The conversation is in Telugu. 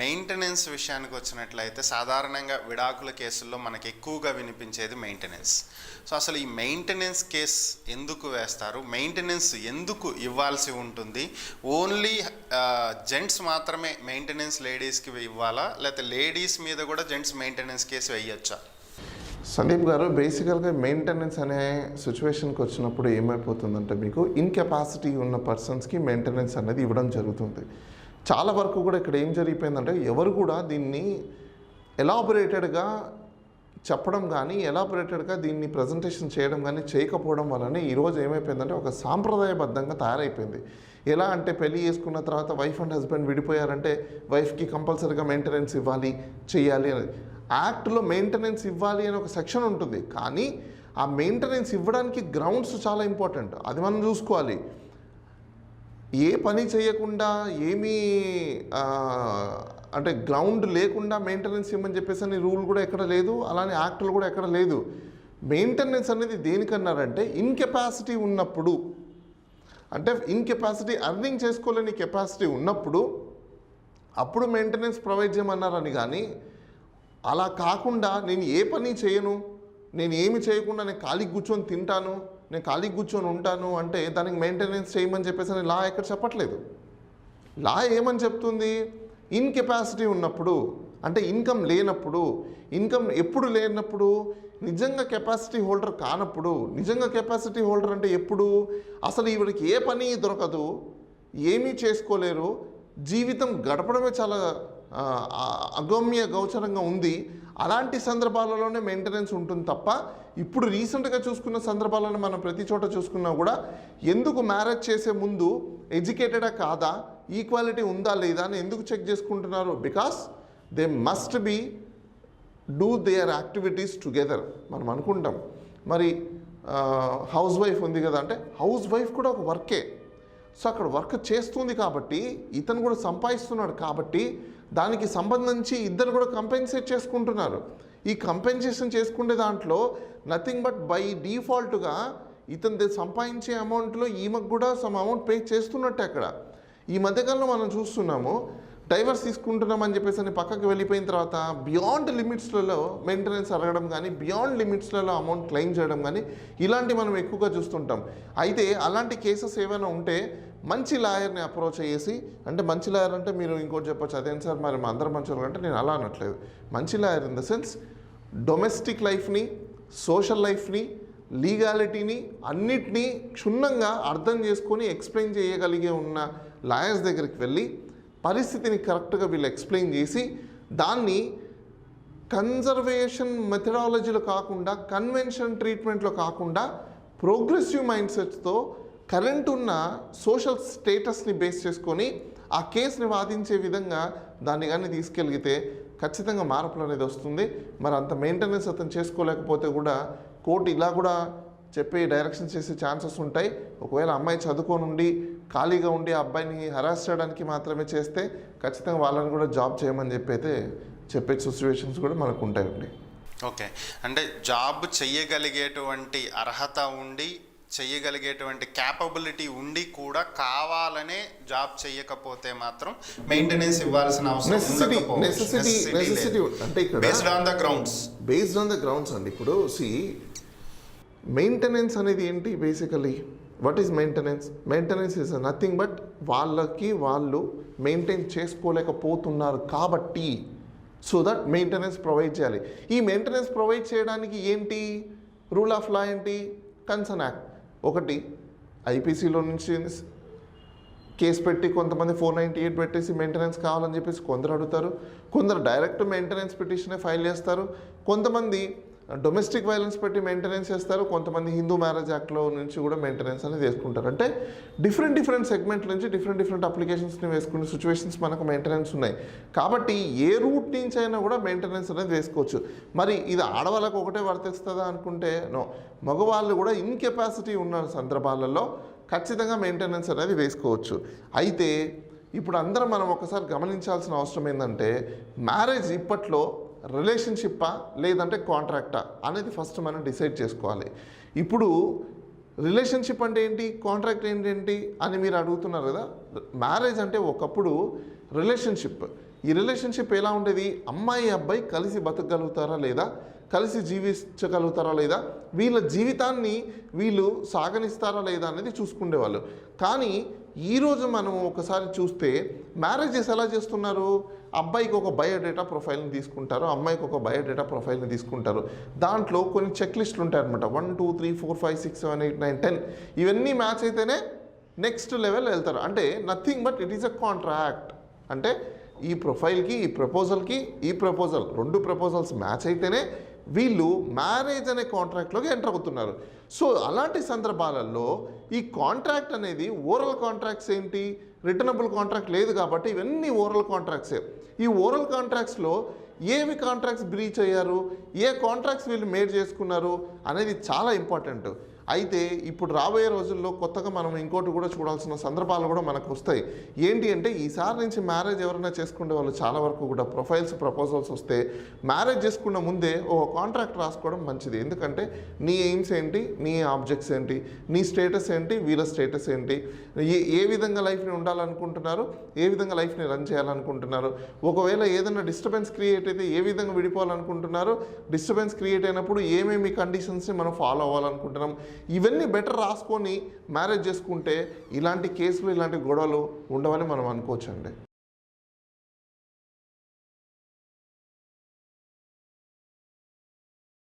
మెయింటెనెన్స్ విషయానికి వచ్చినట్లయితే సాధారణంగా విడాకుల కేసుల్లో మనకి ఎక్కువగా వినిపించేది మెయింటెనెన్స్. సో అసలు ఈ మెయింటెనెన్స్ కేస్ ఎందుకు వేస్తారు, మెయింటెనెన్స్ ఎందుకు ఇవ్వాల్సి ఉంటుంది, ఓన్లీ జెంట్స్ మాత్రమే మెయింటెనెన్స్ లేడీస్కి ఇవ్వాలా, లేకపోతే లేడీస్ మీద కూడా జెంట్స్ మెయింటెనెన్స్ కేసు వేయచ్చా? సందీప్ గారు, బేసికల్గా మెయింటెనెన్స్ అనే సిచ్యువేషన్కి వచ్చినప్పుడు ఏమైపోతుందంటే మీకు ఇన్కెపాసిటీ ఉన్న పర్సన్స్కి మెయింటెనెన్స్ అనేది ఇవ్వడం జరుగుతుంది. చాలా వరకు కూడా ఇక్కడ ఏం జరిగిపోయిందంటే ఎవరు కూడా దీన్ని ఎలాబొరేటెడ్గా చెప్పడం కానీ ఎలాబొరేటెడ్గా దీన్ని ప్రజెంటేషన్ చేయడం కానీ చేయకపోవడం వల్లనే ఈరోజు ఏమైపోయిందంటే ఒక సాంప్రదాయబద్ధంగా తయారైపోయింది. ఎలా అంటే పెళ్ళి చేసుకున్న తర్వాత వైఫ్ అండ్ హస్బెండ్ విడిపోయారంటే వైఫ్కి కంపల్సరీగా మెయింటెనెన్స్ ఇవ్వాలి, చేయాలి అనేది. యాక్ట్లో మెయింటెనెన్స్ ఇవ్వాలి అని ఒక సెక్షన్ ఉంటుంది, కానీ ఆ మెయింటెనెన్స్ ఇవ్వడానికి గ్రౌండ్స్ చాలా ఇంపార్టెంట్. అది మనం చూసుకోవాలి. ఏ పని చేయకుండా ఏమీ అంటే గ్రౌండ్ లేకుండా మెయింటెనెన్స్ ఇవ్వమని చెప్పేసి అని రూల్ కూడా ఎక్కడ లేదు, అలానే యాక్ట్లో కూడా ఎక్కడ లేదు. మెయింటెనెన్స్ అనేది దేనికన్నారంటే ఇన్కెపాసిటీ ఉన్నప్పుడు, అంటే ఇన్కెపాసిటీ ఎర్నింగ్ చేసుకోలేని కెపాసిటీ ఉన్నప్పుడు అప్పుడు మెయింటెనెన్స్ ప్రొవైడ్ చేయమన్నారని. కానీ అలా కాకుండా నేను ఏ పని చేయను, నేను ఏమి చేయకుండా నేను ఖాళీకి కూర్చొని తింటాను, నేను ఖాళీకి కూర్చొని ఉంటాను అంటే దానికి మెయింటెనెన్స్ చేయమని చెప్పేసి లా ఎక్కడ చెప్పట్లేదు. లా ఏమని చెప్తుంది, ఇన్కెపాసిటీ ఉన్నప్పుడు అంటే ఇన్కమ్ లేనప్పుడు, ఇన్కమ్ ఎప్పుడు లేనప్పుడు, నిజంగా కెపాసిటీ హోల్డర్ కానప్పుడు. నిజంగా కెపాసిటీ హోల్డర్ అంటే ఎప్పుడు, అసలు ఈవిడికి ఏ పని దొరకదు, ఏమీ చేసుకోలేరు, జీవితం గడపడమే చాలా అగమ్య గోచరంగా ఉంది, అలాంటి సందర్భాలలోనే మెయింటెనెన్స్ ఉంటుంది తప్ప ఇప్పుడు రీసెంట్గా చూసుకున్న సందర్భాలను మనం ప్రతి చోట చూసుకున్నా కూడా ఎందుకు మ్యారేజ్ చేసే ముందు ఎడ్యుకేటెడా కాదా, ఈక్వాలిటీ ఉందా లేదా అని ఎందుకు చెక్ చేసుకుంటున్నారు? Because they must be do their activities together. మనం అనుకుంటాం మరి హౌస్ వైఫ్ ఉంది కదా అంటే హౌస్ వైఫ్ కూడా ఒక వర్కే. సో అక్కడ వర్క్ చేస్తుంది కాబట్టి, ఇతను కూడా సంపాదిస్తున్నాడు కాబట్టి దానికి సంబంధించి ఇద్దరు కూడా కంపెన్సేట్ చేసుకుంటున్నారు. ఈ కంపెన్సేషన్ చేసుకునే దాంట్లో నథింగ్ బట్ బై డిఫాల్ట్గా ఇతను సంపాదించే అమౌంట్లో ఈమెకు కూడా సమ్ అమౌంట్ పే చేస్తున్నట్టే. అక్కడ ఈ మధ్యకాలంలో మనం చూస్తున్నాము డైవర్స్ తీసుకుంటున్నామని చెప్పేసి అని పక్కకి వెళ్ళిపోయిన తర్వాత బియాండ్ లిమిట్స్లలో మెయింటెనెన్స్ అడగడం కానీ, బియాండ్ లిమిట్స్లలో అమౌంట్ క్లెయిమ్ చేయడం కానీ ఇలాంటివి మనం ఎక్కువగా చూస్తుంటాం. అయితే అలాంటి కేసెస్ ఏమైనా ఉంటే మంచి లాయర్ని అప్రోచ్ అయ్యేసి, అంటే మంచి లాయర్ అంటే మీరు ఇంకోటి చెప్పొచ్చు, అదేం సార్ మరి మా అందరం మంచి అంటే నేను అలా అనట్లేదు. మంచి lawyer in the sense domestic లైఫ్ని, సోషల్ లైఫ్ని, లీగాలిటీని అన్నిటినీ క్షుణ్ణంగా అర్థం చేసుకొని ఎక్స్ప్లెయిన్ చేయగలిగే ఉన్న లాయర్స్ దగ్గరికి వెళ్ళి పరిస్థితిని కరెక్ట్గా వీళ్ళు ఎక్స్ప్లెయిన్ చేసి దాన్ని కన్జర్వేషన్ మెథడాలజీలో కాకుండా, కన్వెన్షన్ ట్రీట్మెంట్లో కాకుండా ప్రోగ్రెసివ్ మైండ్ సెట్స్తో కరెంట్ ఉన్న సోషల్ స్టేటస్ని బేస్ చేసుకొని ఆ కేసుని వాదించే విధంగా దాన్ని కానీ తీసుకెళ్ళితే ఖచ్చితంగా మార్పులు అనేది వస్తుంది. మరి అంత మెయింటెనెన్స్ అతను చేసుకోలేకపోతే కూడా కోర్టు ఇలా కూడా చెప్పి డైరెక్షన్ చేసే ఛాన్సెస్ ఉంటాయి. ఒకవేళ అమ్మాయి చదువుకొని ఉండి ఖాళీగా ఉండి ఆ అబ్బాయిని హరాస్ చేయడానికి మాత్రమే చేస్తే ఖచ్చితంగా వాళ్ళని కూడా జాబ్ చేయమని చెప్పే సిచ్యువేషన్స్ కూడా మనకు ఉంటాయండి. ఓకే, అంటే జాబ్ చెయ్యగలిగేటువంటి అర్హత ఉండి, చెయ్యగలిగేటువంటి క్యాపబిలిటీ ఉండి కూడా కావాలనే జాబ్ చేయకపోతే మాత్రం మెయింటెనెన్స్ ఇవ్వాల్సిన అవసరం అంటే ఇక్కడ బేస్డ్ ఆన్ ద గ్రౌండ్స్ అండి. ఇప్పుడు మెయింటెనెన్స్ అనేది ఏంటి? Basically what is maintenance? Maintenance is nothing but వాళ్ళు మెయింటైన్ చేసుకోలేకపోతున్నారు కాబట్టి సో దట్ మెయింటెనెన్స్ ప్రొవైడ్ చేయాలి. ఈ మెయింటెనెన్స్ ప్రొవైడ్ చేయడానికి ఏంటి రూల్ ఆఫ్ లా ఏంటి? Concern act. ఒకటి ఐపీసీలో నుంచి కేసు పెట్టి కొంతమంది 498 పెట్టేసి మెయింటెనెన్స్ కావాలని చెప్పేసి కొందరు అడుగుతారు, కొందరు డైరెక్ట్ మెయింటెనెన్స్ పిటిషనే ఫైల్ చేస్తారు, కొంతమంది డొమెస్టిక్ వైలెన్స్ పెట్టి మెయింటెనెన్స్ చేస్తారు, కొంతమంది హిందూ మ్యారేజ్ యాక్ట్లో నుంచి కూడా మెయింటెనెన్స్ అనేది వేసుకుంటారు. అంటే డిఫరెంట్ సెగ్మెంట్ నుంచి డిఫరెంట్ అప్లికేషన్స్ని వేసుకునే సిచ్యువేషన్స్ మనకు మెయింటెనెన్స్ ఉన్నాయి. కాబట్టి ఏ రూట్ నుంచి అయినా కూడా మెయింటెనెన్స్ అనేది వేసుకోవచ్చు. మరి ఇది ఆడవాళ్ళకు ఒకటే వర్తిస్తుందా అనుకుంటే నో, మగవాళ్ళు కూడా ఇన్కెపాసిటీ ఉన్న సందర్భాలలో ఖచ్చితంగా మెయింటెనెన్స్ అనేది వేసుకోవచ్చు. అయితే ఇప్పుడు అందరం మనం ఒకసారి గమనించాల్సిన అవసరం ఏంటంటే మ్యారేజ్ ఇప్పట్లో రిలేషన్షిప్పా లేదంటే కాంట్రాక్టా అనేది ఫస్ట్ మనం డిసైడ్ చేసుకోవాలి. ఇప్పుడు రిలేషన్షిప్ అంటే ఏంటి, కాంట్రాక్ట్ ఏంటి అని మీరు అడుగుతున్నారు కదా. మ్యారేజ్ అంటే ఒకప్పుడు రిలేషన్షిప్, ఈ రిలేషన్షిప్ ఎలా ఉండేది, అమ్మాయి అబ్బాయి కలిసి బతకగలుగుతారా లేదా, కలిసి జీవించగలుగుతారా లేదా, వీళ్ళ జీవితాన్ని వీళ్ళు సాగనిస్తారా లేదా అనేది చూసుకునేవాళ్ళు. కానీ ఈరోజు మనం ఒకసారి చూస్తే మ్యారేజెస్ ఎలా చేస్తున్నారు, అబ్బాయికి ఒక బయోడేటా ప్రొఫైల్ని తీసుకుంటారు, అమ్మాయికి ఒక బయోడేటా ప్రొఫైల్ని తీసుకుంటారు. దాంట్లో కొన్ని చెక్ లిస్టులు ఉంటాయన్నమాట. 1 2 3 4 5 6 7 8 9 10 ఇవన్నీ మ్యాచ్ అయితేనే నెక్స్ట్ లెవెల్ వెళ్తారు. అంటే nothing but it is a contract. అంటే ఈ ప్రొఫైల్కి ఈ ప్రపోజల్కి ఈ ప్రపోజల్ 2 ప్రపోజల్స్ మ్యాచ్ అయితేనే వీళ్ళు మ్యారేజ్ అనే కాంట్రాక్ట్లోకి ఎంటర్ అవుతున్నారు. సో అలాంటి సందర్భాలలో ఈ కాంట్రాక్ట్ అనేది ఓరల్ కాంట్రాక్ట్స్ ఏంటి, రిటర్నబుల్ కాంట్రాక్ట్ లేదు కాబట్టి ఇవన్నీ ఓరల్ కాంట్రాక్ట్సే. ఈ ఓరల్ కాంట్రాక్ట్స్లో ఏవి కాంట్రాక్ట్స్ బ్రీచ్ అయ్యారు, ఏ కాంట్రాక్ట్స్ వీళ్ళు మేడ్ చేసుకున్నారు అనేది చాలా ఇంపార్టెంట్. అయితే ఇప్పుడు రాబోయే రోజుల్లో కొత్తగా మనం ఇంకోటి కూడా చూడాల్సిన సందర్భాలు కూడా మనకు వస్తాయి. ఏంటి అంటే ఈసారి నుంచి మ్యారేజ్ ఎవరైనా చేసుకునే వాళ్ళు చాలా వరకు కూడా ప్రపోజల్స్ వస్తే మ్యారేజ్ చేసుకున్న ముందే ఒక కాంట్రాక్ట్ రాసుకోవడం మంచిది. ఎందుకంటే నీ ఎయిమ్స్ ఏంటి, నీ ఆబ్జెక్ట్స్ ఏంటి, నీ స్టేటస్ ఏంటి, వీళ్ళ స్టేటస్ ఏంటి, ఏ విధంగా లైఫ్ని ఉండాలనుకుంటున్నారు, ఏ విధంగా లైఫ్ని రన్ చేయాలనుకుంటున్నారు, ఒకవేళ ఏదైనా డిస్టర్బెన్స్ క్రియేట్ అయితే ఏ విధంగా విడిపోవాలనుకుంటున్నారు, డిస్టర్బెన్స్ క్రియేట్ అయినప్పుడు ఏమేమి కండిషన్స్ని మనం ఫాలో అవ్వాలనుకుంటున్నాం, ఇవన్నీ బెటర్ రాసుకొని మ్యారేజ్ చేసుకుంటే ఇలాంటి కేసులు ఇలాంటి గొడవలు ఉండవని మనం అనుకోవచ్చండి.